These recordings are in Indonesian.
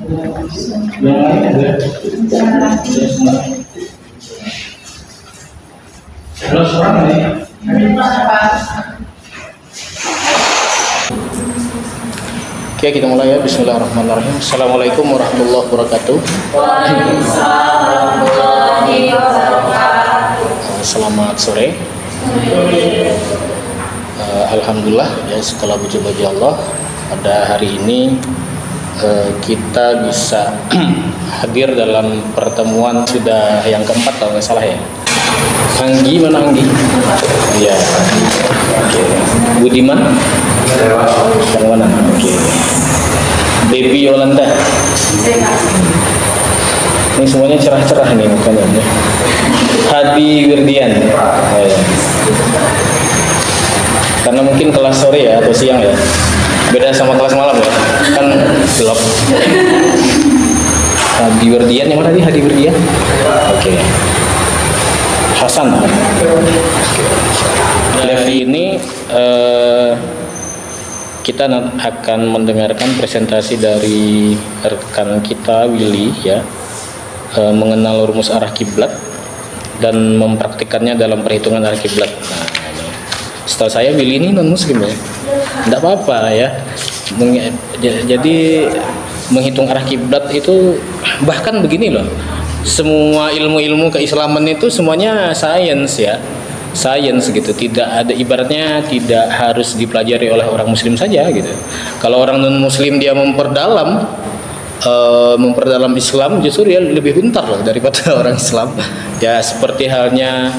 Yang lain ada? Kalau seorang nih? Oke, kita mulai ya. Bismillahirrahmanirrahim. Assalamualaikum warahmatullahi wabarakatuh. Waalaikumsalam warahmatullahi wabarakatuh. Selamat sore. Alhamdulillah ya, segala puji bagi Allah, pada hari ini kita bisa hadir dalam pertemuan sudah yang keempat kalau nggak salah ya. Anggi mana Anggi? Iya. Oke. Budiman? Yang mana? Oke. Baby Yolanda. Ini semuanya cerah-cerah nih mukanya. Hadi Wirdian. Karena mungkin kelas sore ya atau siang ya. Beda sama kelas malam ya. Kan gelap. Hadi Wirdian, yang mana tadi Hadi Wirdian? Oke. Hasan. Levi ini kita akan mendengarkan presentasi dari rekan kita Willy ya, mengenal rumus arah kiblat dan mempraktikannya dalam perhitungan arah kiblat. Nah, setahu saya Willy ini non muslim ya, tidak apa-apa ya. Jadi menghitung arah kiblat itu bahkan begini loh. Semua ilmu-ilmu keislaman itu semuanya sains ya, sains gitu. Tidak ada, ibaratnya tidak harus dipelajari oleh orang muslim saja gitu. Kalau orang non muslim dia memperdalam Islam, justru dia lebih pintar loh daripada orang Islam ya. Seperti halnya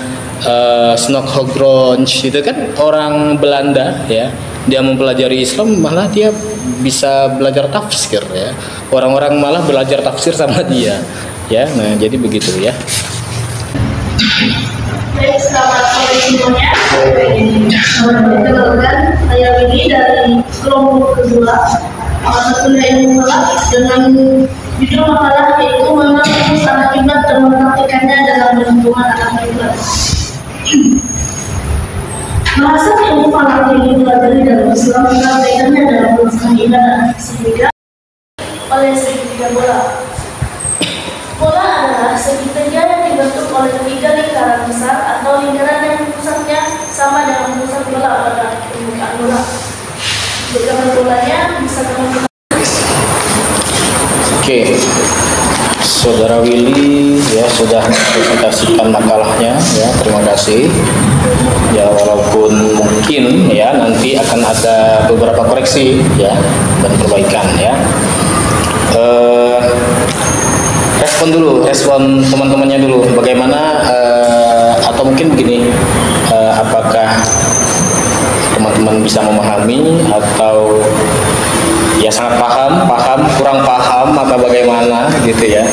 Snokhogrounch itu kan orang Belanda ya, dia mempelajari Islam malah dia bisa belajar tafsir ya. Orang-orang malah belajar tafsir sama dia ya. Nah, jadi begitu ya. Baik, selamat sore semuanya. Perkenalkan, saya Willy dari kelompok kedua Satunya Ilmu Falak dengan judul makalah yaitu mengenal rumus arah kiblat dan mempraktikannya dalam perhitungan arah kiblat. Bahasa ilmu falak yang dipelajari dalam Islam mempraktikannya dalam pelaksanaan ibadah sehingga oleh segitiga bola. Bola adalah segitiga yang dibentuk oleh 3 lingkaran besar atau lingkaran yang pusatnya sama dengan pusat bola pada permukaan bola. Beberapa bolanya bisa teman-teman. Oke, Saudara Willy ya sudah presentasikan makalahnya ya, terima kasih. Ya walaupun mungkin ya nanti akan ada beberapa koreksi ya dan perbaikan ya. Respon teman-temannya dulu. Bagaimana atau mungkin begini, apakah teman-teman bisa memahami atau ya sangat paham, kurang paham atau bagaimana gitu ya.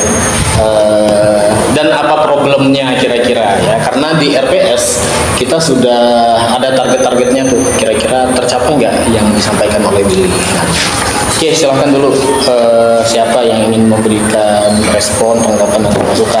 Dan apa problemnya kira-kira ya, karena di RPS kita sudah ada target-targetnya tuh, kira-kira tercapai nggak yang disampaikan oleh Willy. Oke, silahkan dulu siapa yang ingin memberikan respon, tanggapan, atau masukan.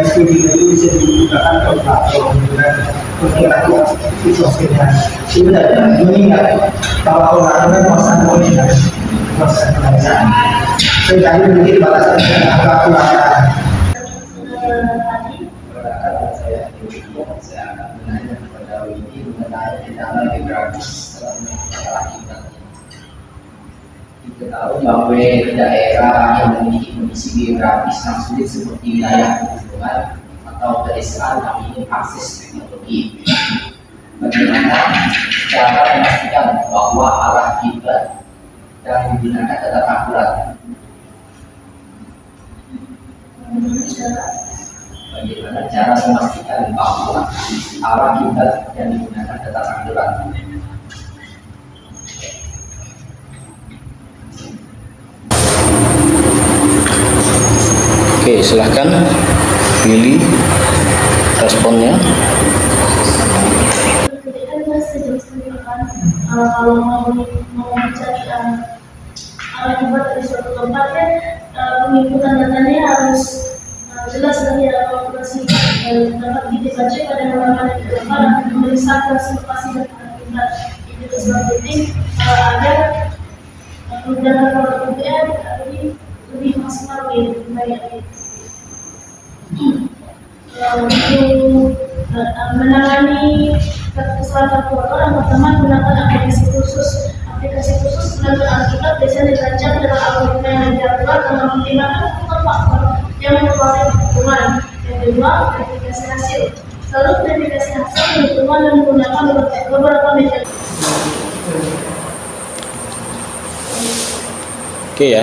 Studi itu bisa digunakan kalkulator dengan perkiraan situasinya. Sebenarnya mengingat bahwa orang masa pembacaan. Saya mungkin batasan kalkulator. Saya akan menanya kepada Willy mengenai dana geografis dalam masalah kita. Kita tahu bahwa daerah yang memiliki kondisi geografis yang sulit seperti wilayah pegunungan atau pedesaan yang minim akses teknologi. Bagaimana cara memastikan bahwa arah kiblat dan menggunakan data akurat? Bagaimana cara memastikan bahwa arah kiblat dan menggunakan data akurat? Oke, silahkan Willy responnya. Ketika kita setuju kan, kalau mau mencari akibat dari suatu tempat kan, penginputan datanya harus jelas dan tidak kalkulasi dapat dibaca pada halaman yang terdapat dan memeriksa klasifikasi dan akibat. Itu sangat penting agar dalam produk UPR lebih maksimal lebih baik. Untuk menangani kesalahan kalkulator, yang pertama gunakan aplikasi khusus. Aplikasi khusus mengatur alkitab biasanya dirancang dengan algoritma yang diatur dalam mempertimbangkan faktor yang mempengaruhi perhitungan. Yang kedua, verifikasi hasil. Selalu verifikasi hasil perhitungan dan menggunakan beberapa metode. Oke ya.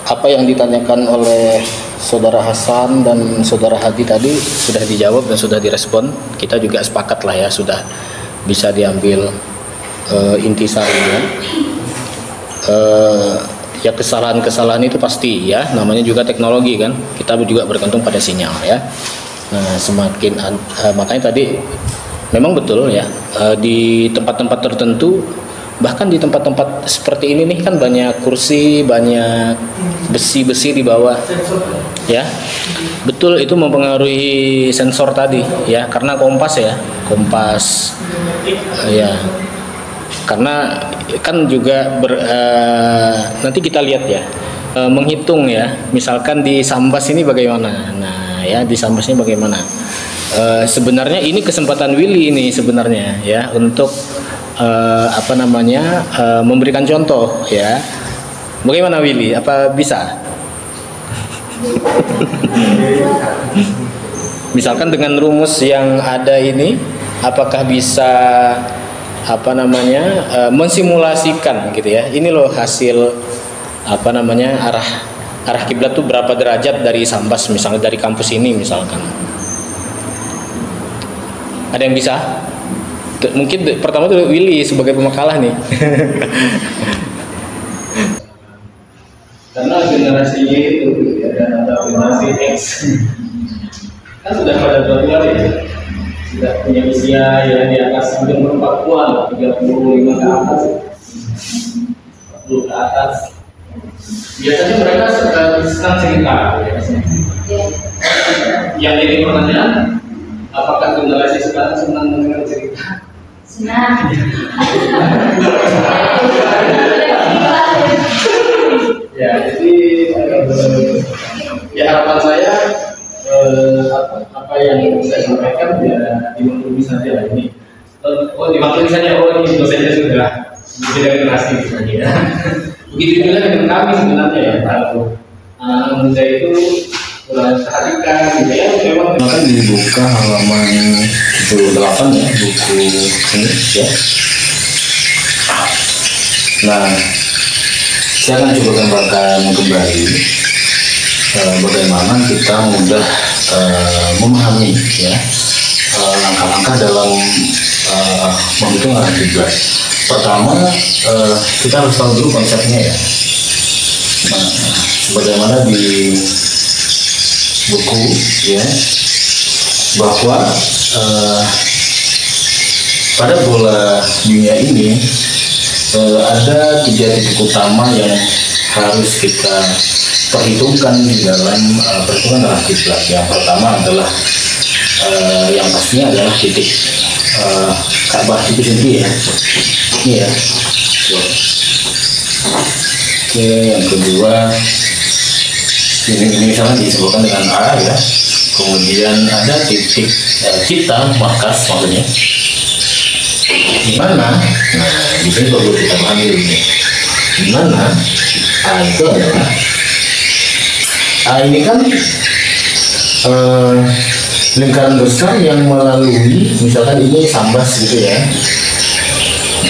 Apa yang ditanyakan oleh Saudara Hasan dan Saudara Hadi tadi sudah dijawab dan sudah direspon. Kita juga sepakat lah ya, sudah bisa diambil intisarinya. Ya kesalahan-kesalahan itu pasti ya, namanya juga teknologi kan, kita juga bergantung pada sinyal ya. Nah semakin makanya tadi memang betul ya, di tempat-tempat tertentu, bahkan di tempat-tempat seperti ini nih kan banyak kursi, banyak besi-besi di bawah ya, betul itu mempengaruhi sensor tadi ya, karena kompas ya, ya, karena kan juga nanti kita lihat ya, menghitung ya, misalkan di Sambas ini bagaimana, nah ya di Sambas ini bagaimana, sebenarnya ini kesempatan Willy ini sebenarnya ya untuk memberikan contoh ya. Bagaimana Willy? Apa bisa? Misalkan dengan rumus yang ada ini, apakah bisa mensimulasikan gitu ya? Ini loh hasil arah kiblat tuh berapa derajat dari Sambas, misalnya dari kampus ini misalkan. Ada yang bisa? Mungkin pertama tuh Willy sebagai pemakalah nih. Karena generasi Y itu dan ada generasi X kan sudah pada berjual ya, sudah punya usia ya di atas mungkin 40-an, 35 ke atas, 40 ke atas. Biasanya mereka senang cerita ya. Yang jadi pertanyaan, apakah generasi sekarang senang mendengar cerita? Senang. Ya, jadi ya harapan saya apa yang saya sampaikan ya dimaklumi saja ini. Dimaklumi saja, ini dosennya sudah beda generasi misalnya ya. Begitu juga dengan kami sebenarnya ya, kalau anak muda itu kurang perhatikan gitu ya, memang Dibuka halaman 78 ya, buku ini ya. Nah, saya akan coba gambarkan kembali bagaimana kita mudah memahami ya langkah-langkah dalam menghitung arah kiblat. Pertama, kita harus tahu dulu konsepnya ya. Nah, bagaimana di buku ya, bahwa pada bola dunia ini ada 3 titik utama yang harus kita perhitungkan di dalam perhitungan arah kiblat. Yang pertama adalah yang pastinya adalah titik Ka'bah itu sendiri ya. Ini ya. Oke, yang kedua ini misalnya disebutkan dengan A ya. Kemudian ada titik cita markas maksudnya. Di mana? Nah, di sini perlu kita pahami ini. Di mana A itu adalah ini kan lingkaran besar yang melalui, misalkan ini Sambas gitu ya.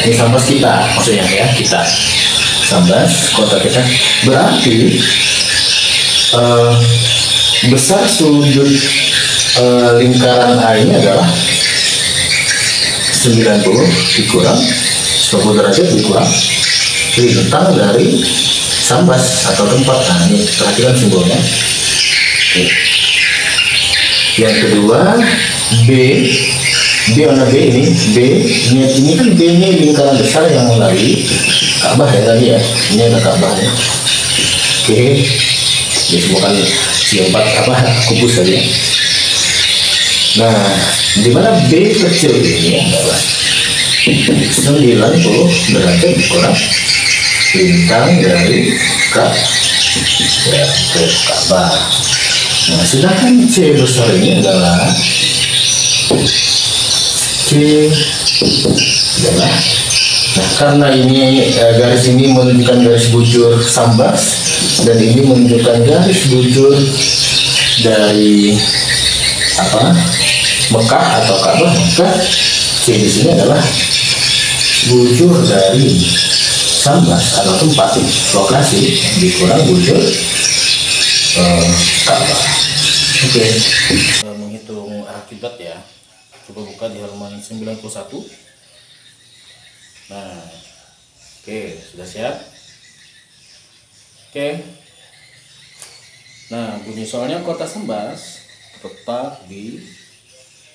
Ini Sambas kita, maksudnya ya, kita Sambas kota kita. Berarti besar sudut lingkaran A ini adalah 90 dikurang 90 derajat dikurang lintang dari Sambas atau tempat. Nah ini perhatikan simbolnya. Oke. Yang kedua B warna B ini kan B ini lingkaran besar yang melalui Ka'bah ya tadi ya. Ini ada Ka'bah ya. Oke, ini bukan si 4 kubus tadi ya. Nah, di mana B kecil ini adalah 90 derajat dikurang bintang dari Ka'bah. Nah, sedangkan C besar ini adalah nah, karena ini garis ini menunjukkan garis bujur Sambas dan ini menunjukkan garis bujur dari Mekah atau Ka'bah, maka C di sini adalah bujur dari Sambas atau tempat lokasi dikurang bujur Ka'bah. Oke. Menghitung arah kiblat ya. Coba buka di halaman 91. Nah, oke, sudah siap. Oke. Nah, bunyi soalnya kota Sambas terletak di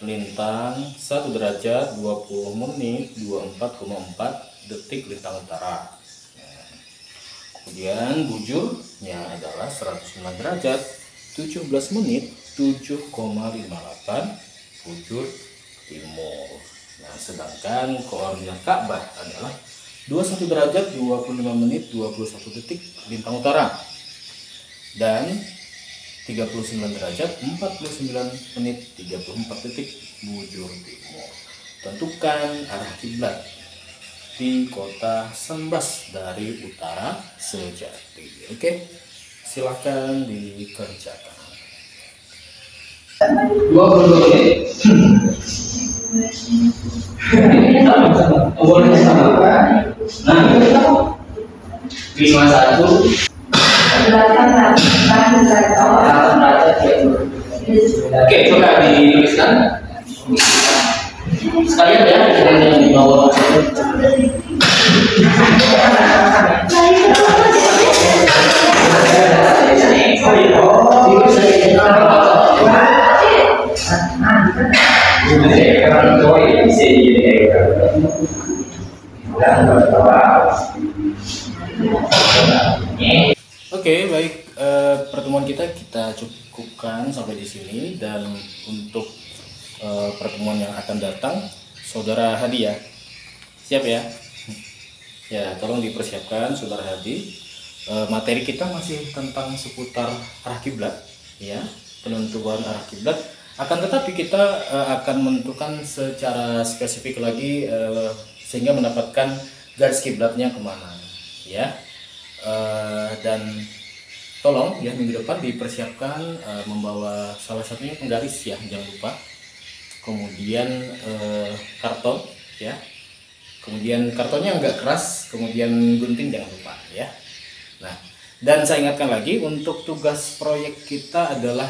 lintang 1 derajat 20 menit 24,4 detik lintang utara. Nah, kemudian bujurnya adalah 109 derajat 17 menit 7,58 bujur timur. Nah, sedangkan koordinat Ka'bah adalah 21 derajat 25 menit 21 detik lintang utara dan 39 derajat 49 menit 34 detik bujur timur. Tentukan arah kiblat di kota Sambas dari utara sejati. Oke, silahkan dikerjakan. 22 menit. Umurnya sama. Nah, Wisma 1 Oke, coba dituliskan sekalian ya, yang di bawah. Oke, baik, pertemuan kita cukupkan sampai di sini, dan untuk pertemuan yang akan datang, Saudara Hadi ya, siap ya? Ya, tolong dipersiapkan Saudara Hadi. Materi kita masih tentang seputar arah kiblat, ya, penentuan arah kiblat. Akan tetapi kita akan menentukan secara spesifik lagi sehingga mendapatkan garis kiblatnya kemana, ya. Dan tolong ya minggu depan dipersiapkan membawa salah satunya penggaris ya, jangan lupa. Kemudian karton ya. Kemudian kartonnya enggak keras, kemudian gunting jangan lupa ya. Nah, dan saya ingatkan lagi untuk tugas proyek kita adalah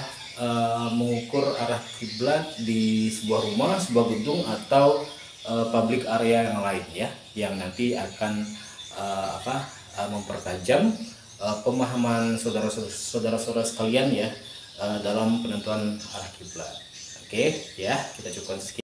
mengukur arah kiblat di sebuah rumah, sebuah gedung atau public area yang lain ya, yang nanti akan mempertajam pemahaman saudara-saudara sekalian ya dalam penentuan arah kiblat. Oke ya, kita cukupkan sekian.